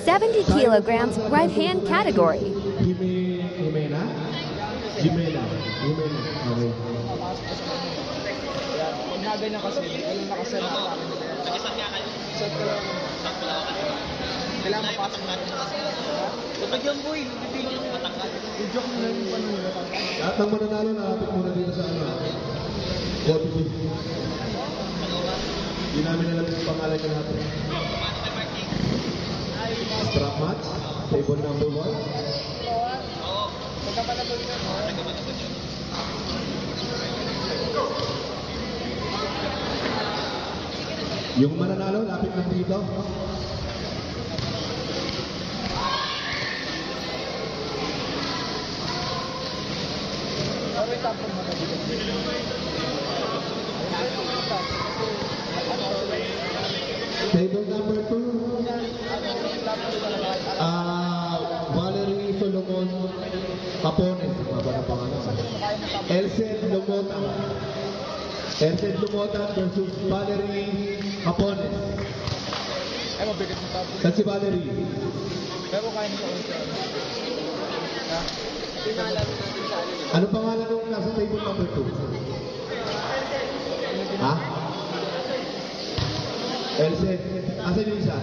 70 kilograms right hand category. Jimena? Jimena. Okay. Ganyan kasi, walang nakasara sa akin. Set ko lang. Kailangan mapasok natin. Kapag yung boy, hindi mo yung matangkad. I-joke mo na yung panahon. Lahat ng mananalo, nakapit muna dito sa ano. Copy book. Hindi namin alam yung pangalan niya natin. Strap match, table number 1. Magkapanabog na. Yung mananalo, lapit lang dito. Table number 2. Valerie Solomon Capones. Maba na pangalan. Elsen Lumotan. Elsen Lumotan versus Valerie Capones. Ay, mabigat mo tapos. Saan si Valerie? Pero kaya nito ulit. Pinalaro natin sa alin. Ano pangalan nung nasa table number 2? Ha? Elsen. Asan yung isa?